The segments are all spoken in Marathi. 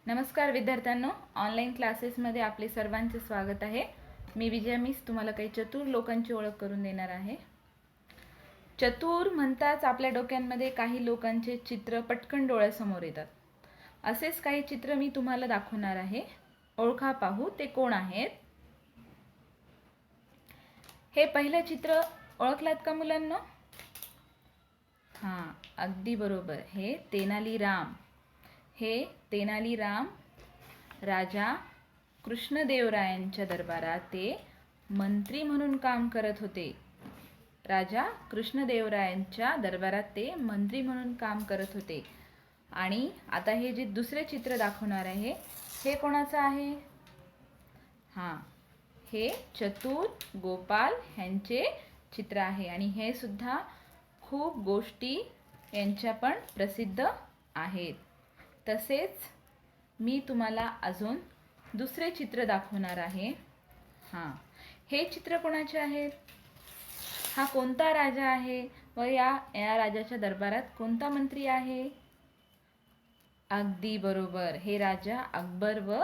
नमस्कार विद्यार्थ्यांनो, ऑनलाईन क्लासेसमध्ये आपले सर्वांचे स्वागत आहे। मी विजया मिस तुम्हाला काही चतुर लोकांची ओळख करून देणार आहे। चतुर म्हणताच आपल्या डोक्यांमध्ये काही लोकांचे चित्र पटकन डोळ्यासमोर येतात। असेच काही चित्र मी तुम्हाला दाखवणार आहे। ओळखा पाहू ते कोण आहेत। हे पहिलं चित्र ओळखलात का मुलांनो? हां, अगदी बरोबर। हे तेनालीराम। हे तेनालीराम राजा कृष्णदेवरायांच्या दरबारात ते मंत्री म्हणून काम करत होते। राजा कृष्णदेवरायांच्या दरबारात ते मंत्री म्हणून काम करत होते। आणि आता हे जे दुसरे चित्र दाखवणार आहे हे कोणाचं आहे? हां, हे चतुर गोपाल यांचे चित्र आहे आणि हे सुद्धा खूप गोष्टी यांच्या पण प्रसिद्ध आहेत। तसेच मी तुम्हाला अजून दुसरे चित्र दाखवणार आहे। हां, हे चित्र कोणाचे आहे? हा कोणता राजा आहे व या राजाच्या दरबारात कोणता मंत्री आहे? अगदी बरोबर, हे राजा अकबर व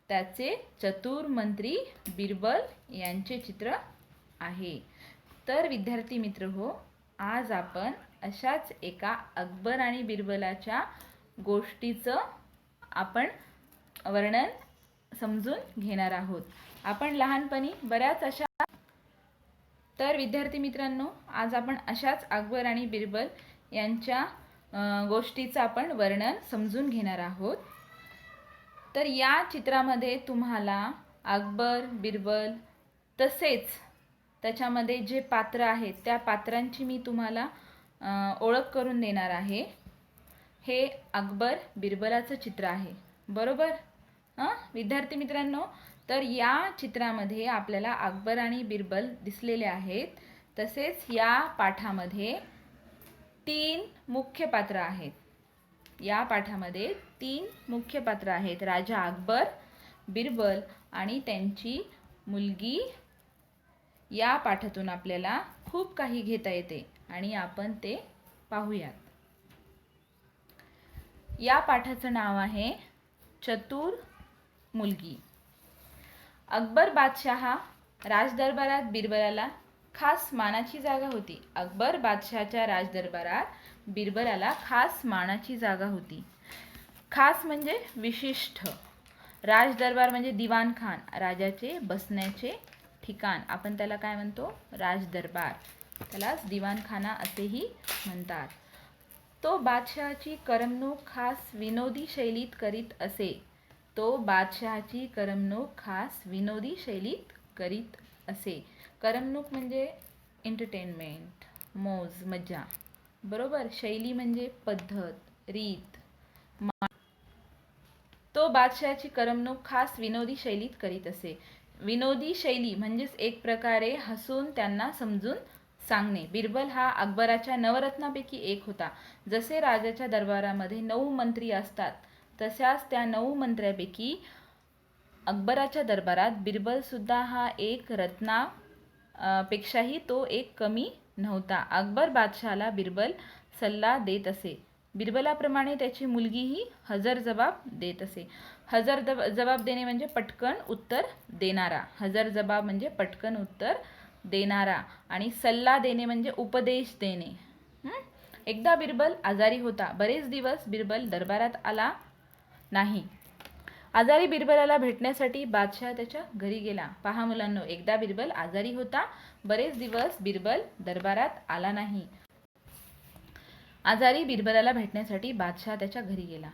त्याचे चतुर मंत्री बिरबल यांचे चित्र आहे। तर विद्यार्थी मित्र हो, आज आपण अशाच एका अकबर आणि बिरबलाच्या गोष्टीचं आपण वर्णन समजून घेणार आहोत। आपण लहानपणी बऱ्याच अशा तर विद्यार्थी मित्रांनो, आज आपण अशाच अकबर आणि बिरबल यांच्या गोष्टीचं आपण वर्णन समजून घेणार आहोत। तर या चित्रामध्ये तुम्हाला अकबर, बिरबल तसेच त्याच्यामध्ये जे पात्र आहेत त्या पात्रांची मी तुम्हाला ओळख करून देणार आहे। हे अकबर बिरबलाचं चित्र आहे, बरोबर? विद्यार्थी मित्रांनो, तर या चित्रामध्ये आपल्याला अकबर आणि बिरबल दिसलेले आहेत। तसेच या पाठामध्ये 3 मुख्य पात्र आहेत। या पाठामध्ये 3 मुख्य पात्र आहेत, राजा अकबर, बिरबल आणि त्यांची मुलगी। या पाठातून आपल्याला खूप काही घेता येते आणि आपण ते पाहूयात। या पाठाचं नाव आहे चतुर मुलगी। अकबर बादशाह राजदरबारात बिरबलाला खास मानाची जागा होती। अकबर बादशाहच्या राजदरबारात बिरबलाला खास मानाची जागा होती। खास म्हणजे विशिष्ट। राजदरबार म्हणजे दिवाणखान, राजाचे बसण्याचे ठिकाण। आपण त्याला काय म्हणतो? राजदरबार। त्यालाच दिवाणखाना असेही म्हणतात। तो बादशहाची करमणूक खास विनोदी शैलीत करीत असे। तो बादशहाची करमणूक खास विनोदी शैलीत करीत असे। करमणूक म्हणजे एंटरटेनमेंट, मौज मजा, बरोबर? शैली म्हणजे पद्धत, रीत। तो बादशहाची करमणूक खास विनोदी शैलीत करीत असे। विनोदी शैली म्हणजेच एक प्रकारे हसून त्यांना समजून सांगणे। बिरबल हा अकबराच्या नवरत्नापैकी एक होता। जसे राजाच्या दरबारामध्ये 9 मंत्री असतात, तशाच त्या 9 मंत्र्यापैकी अकबराच्या दरबारात बिरबल सुद्धा हा एक रत्ना पेक्षाही तो एक कमी नव्हता। अकबर बादशहाला बिरबल सल्ला देत असे। बिरबलाप्रमाणे त्याची मुलगीही हजर जबाब देत असे। हजर जबाब देणे म्हणजे पटकन उत्तर देणारा। हजर जबाब म्हणजे पटकन उत्तर देणारा आणि सल्ला देणे म्हणजे उपदेश देणे। एकदा बिरबल आजारी होता। बरेच दिवस बिरबल दरबारात आला नाही। आजारी बिरबलाला भेटण्यासाठी बादशाह त्याच्या घरी गेला। पहा मुलांनो, एकदा बिरबल आजारी होता, बरेच दिवस बिरबल दरबारात आला नाही। आजारी बिरबलाला भेटण्यासाठी बादशाह त्याच्या घरी गेला।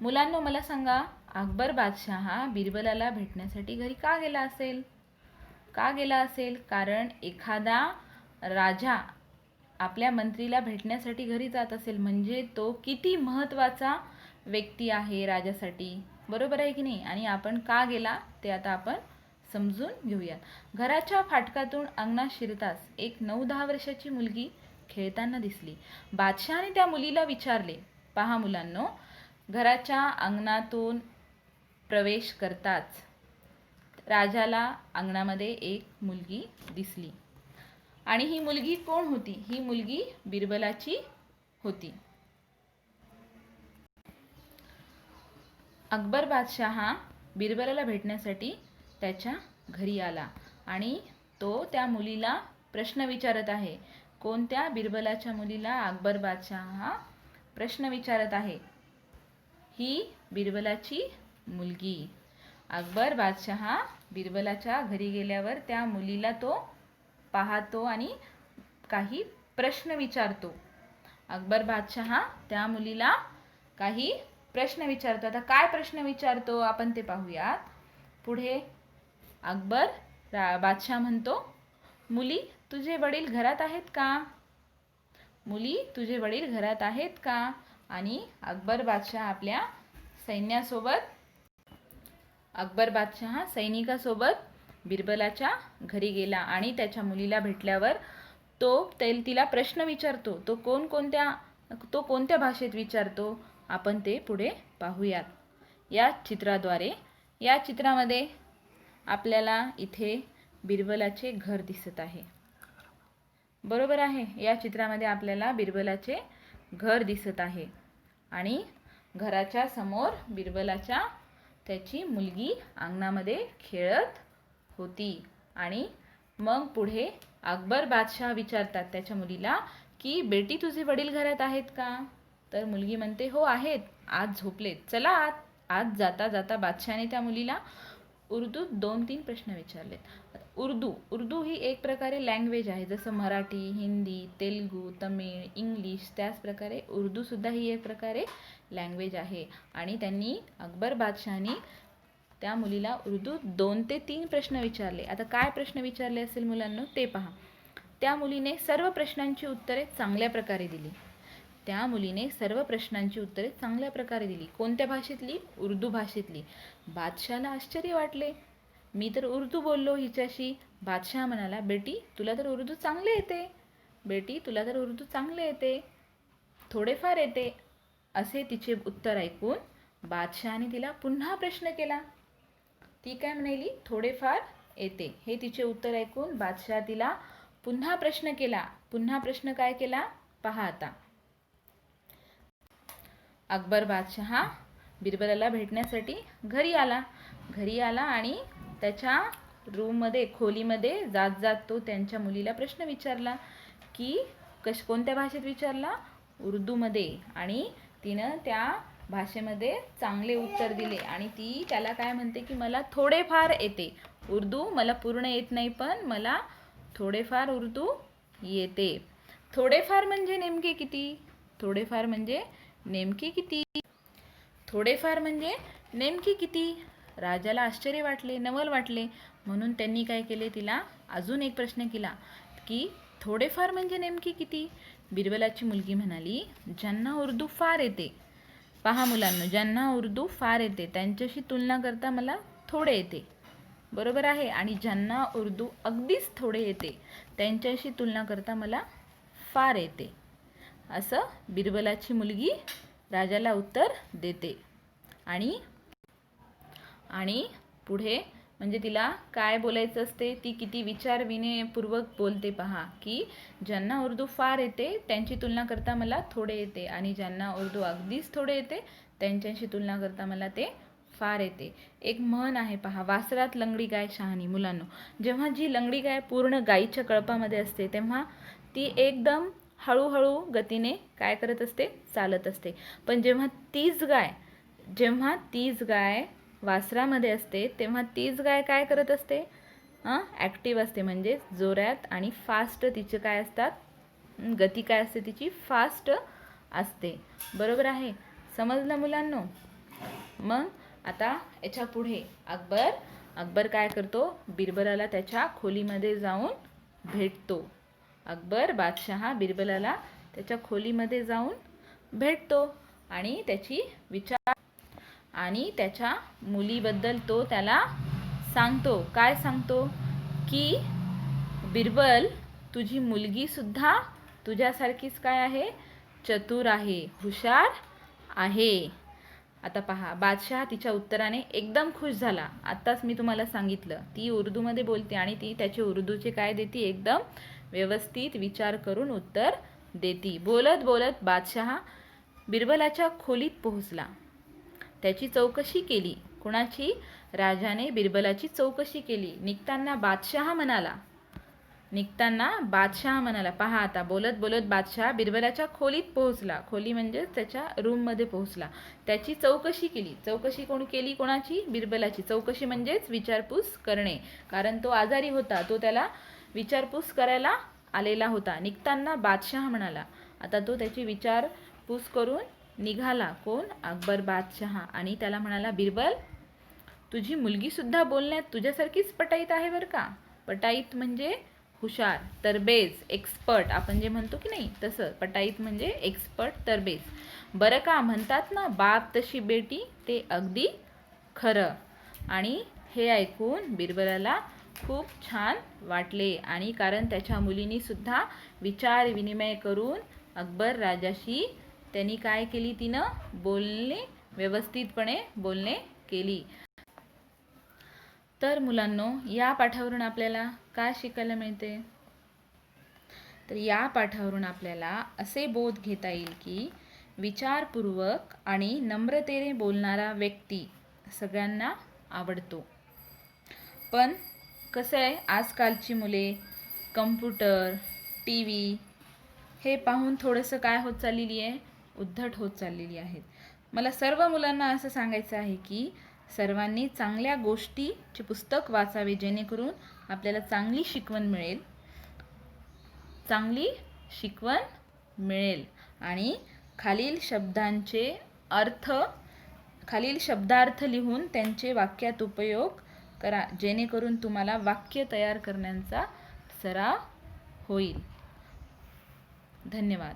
मुलांनो, मला सांगा, अकबर बादशाह बिरबलाला भेटण्यासाठी घरी का गेला असेल? का गेला असेल? कारण एखादा राजा आपल्या मंत्रीला भेटण्यासाठी घरी जात असेल म्हणजे तो किती महत्त्वाचा व्यक्ती आहे राजासाठी, बरोबर आहे की नाही? आणि आपण का गेला ते आता आपण समजून घेऊयात। घराच्या फाटकातून अंगणात शिरताच एक 9-10 वर्षाची मुलगी खेळताना दिसली। बादशहाने त्या मुलीला विचारले। पहा मुलांनो, घराच्या अंगणातून प्रवेश करताच राजाला अंगणामध्ये एक मुलगी दिसली आणि ही मुलगी कोण होती? ही मुलगी बिरबलाची होती। अकबर बादशाह हा बिरबलाला भेटण्यासाठी त्याच्या घरी आला आणि तो त्या मुलीला प्रश्न विचारत आहे. कोणत्या? बिरबलाच्या मुलीला अकबर बादशाह हा प्रश्न विचारत आहे. ही बिरबलाची मुलगी. अकबर बादशाह बिरबलाच्या घरी गेल्यावर त्या मुलीला तो पाहतो आणि काही प्रश्न विचारतो. अकबर बादशाह त्या मुलीला काही प्रश्न विचारतो. आता काय प्रश्न विचारतो आपण ते पाहूयात. पुढे अकबर बादशाह म्हणतो, मुली तुझे वडील घरात आहेत का? मुली तुझे वडील घरात आहेत का? आणि अकबर बादशाह सैनिकासोबत बिरबलाच्या घरी गेला आणि त्याच्या मुलीला भेटल्यावर तो तिला प्रश्न विचारतो. तो कोणत्या भाषेत विचारतो आपण ते पुढे पाहूयात या चित्राद्वारे. या चित्रामध्ये आपल्याला इथे बिरबलाचे घर दिसत आहे. बरोबर आहे. या चित्रामध्ये आपल्याला बिरबलाचे घर दिसत आहे आणि घराच्या समोर बिरबलाच्या त्याची मुलगी अंगणामध्ये खेळत होती. आणि मग पुढे अकबर बादशाह विचारतात त्याच्या मुलीला की बेटी तुझे वडील घरात आहेत का? तर मुलगी म्हणते हो आहेत, आज झोपलेत. चला आज जाता जाता बादशाहने त्या मुलीला उर्दूत 2-3 प्रश्न विचारलेत. उर्दू ही एक प्रकारे लँग्वेज आहे. जसं मराठी, हिंदी, तेलुगू, तमिळ, इंग्लिश, त्याच प्रकारे उर्दूसुद्धा ही एक प्रकारे लँग्वेज आहे. आणि त्यांनी अकबर बादशाहनी त्या मुलीला उर्दूत 2 ते 3 प्रश्न विचारले. आता काय प्रश्न विचारले असेल मुलांनो ते पहा. त्या मुलीने सर्व प्रश्नांची उत्तरे चांगल्या प्रकारे दिली. कोणत्या भाषेतली? उर्दू भाषेतली. बादशाहला आश्चर्य वाटले. मी तर उर्दू बोललो हिच्याशी. बादशाह म्हणाला, बेटी तुला तर उर्दू चांगले येते. थोडेफार येते. असे तिचे उत्तर ऐकून बादशाहने तिला पुन्हा प्रश्न केला. ती काय म्हणाली? थोडेफार येते. हे तिचे उत्तर ऐकून बादशाह तिला पुन्हा प्रश्न केला. पुन्हा प्रश्न काय केला पहा आता. अकबर बादशाह बिरबलाला भेटण्यासाठी घरी आला आणि त्याच्या खोलीमध्ये जात तो त्यांच्या मुलीला प्रश्न विचारला की कोणत्या भाषेत विचारला? उर्दूमध्ये. आणि तिनं त्या भाषेमध्ये चांगले उत्तर दिले. आणि ती त्याला काय म्हणते की मला थोडेफार येते उर्दू, मला पूर्ण येत नाही पण मला थोडेफार उर्दू येते. थोडेफार म्हणजे नेमके किती? राजाला आश्चर्य वाटले, नवल वाटले. म्हणून त्यांनी काय केले, तिला अजून एक प्रश्न केला की थोडेफार म्हणजे नेमके किती? बिरबलाची मुलगी म्हणाली, ज्यांना उर्दू फार येते. पहा मुलांनो, ज्यांना उर्दू फार येते त्यांच्याशी तुलना करता मला थोडे येते. बरोबर आहे. आणि ज्यांना उर्दू अगदीच थोडे येते त्यांच्याशी तुलना करता मला फार येते. असं बिरबलाची मुलगी राजाला उत्तर देते. आणि पुढे म्हणजे तिला काय बोलायचं असते, ती किती विचारविनयपूर्वक बोलते पहा की ज्यांना उर्दू फार येते त्यांची तुलना करता मला थोडे येते आणि ज्यांना उर्दू अगदीच थोडे येते त्यांच्याशी तुलना करता मला ते फार येते. एक म्हण आहे पहा, वासरात लंगडी गाय शहाणी. मुलांनो, जेव्हा जी लंगडी गाय पूर्ण गाईच्या कळपामध्ये असते तेव्हा ती एकदम हळूहळू गतीने काय करत असते? चालत असते. पण जेव्हा तीच गाय वासरामध्ये असते तेव्हा तीच गाय काय करत असते? ॲक्टिव्ह असते. म्हणजे जोरात आणि फास्ट तिचे काय असतात? गती काय असते तिची? फास्ट असते. बरोबर आहे. समजलं मुलांनो? मग आता याच्या पुढे अकबर काय करतो? बिरबलाला त्याच्या खोलीमध्ये जाऊन भेटतो. अकबर बादशाह बिरबलाला त्याच्या खोलीमध्ये जाऊन भेटतो आणि त्याच्या मुलीबद्दल तो त्याला सांगतो. काय सांगतो? की बिरबल, तुझी मुलगी सुद्धा तुझ्यासारखीच काय आहे? चतुर आहे, हुशार आहे. आता पहा, बादशाह तिच्या उत्तराने एकदम खुश झाला. आत्ताच मी तुम्हाला सांगितलं, ती उर्दूमध्ये बोलते आणि ती त्याचे उर्दूचे काय देते? एकदम व्यवस्थित विचार करून उत्तर देती. बोलत बोलत बादशाह बिरबलाच्या खोलीत पोहोचला. त्याची चौकशी केली. कुणाची? राजाने बिरबलाची चौकशी केली. निघताना बादशहा म्हणाला, पहा आता बोलत बोलत बादशाह बिरबलाच्या खोलीत पोहोचला. खोली म्हणजे त्याच्या रूममध्ये पोहोचला. त्याची चौकशी केली. चौकशी कोण केली? कोणाची? बिरबलाची. चौकशी म्हणजेच विचारपूस करणे, कारण तो आजारी होता. तो त्याला विचारपूस करायला आलेला होता. निघताना बादशाह म्हणाला. आता तो त्याची विचारपूस करून निघाला. कोण? अकबर बादशाह. आणि त्याला म्हणाला, बिरबल, तुझी मुलगीसुद्धा बोलण्यात तुझ्यासारखीच पटाईत आहे बरं का. पटाईत म्हणजे हुशार, तरबेज, एक्सपर्ट, आपण जे म्हणतो की नाही तसं. पटाईत म्हणजे एक्सपर्ट, तरबेज. बरं का, म्हणतात ना, बाप तशी बेटी, ते अगदी खरं. आणि हे ऐकून बिरबलाला खूप छान वाटले. आणि कारण त्याच्या मुलीनी सुद्धा विचार विनिमय करून अकबर राजाशी त्यांनी काय केली? तिनं व्यवस्थितपणे बोलणे केली. तर मुलांनो, या पाठावरून आपल्याला काय शिकायला मिळते? तर या पाठावरून आपल्याला असे बोध घेता येईल की विचारपूर्वक आणि नम्रतेने बोलणारा व्यक्ती सगळ्यांना आवडतो. पण कसं आहे, आजकालची मुले कम्प्युटर, टी व्ही हे पाहून थोडंसं काय होत चाललेली आहे? उद्धट होत चाललेली आहेत. मला सर्व मुलांना असं सांगायचं आहे की सर्वांनी चांगल्या गोष्टीचे पुस्तक वाचावे, जेणेकरून आपल्याला चांगली शिकवण मिळेल. आणि खालील शब्दार्थ लिहून त्यांचे वाक्यात उपयोग करा, जेणेकरून तुम्हाला वाक्य तयार करण्याचा सराव होईल. धन्यवाद.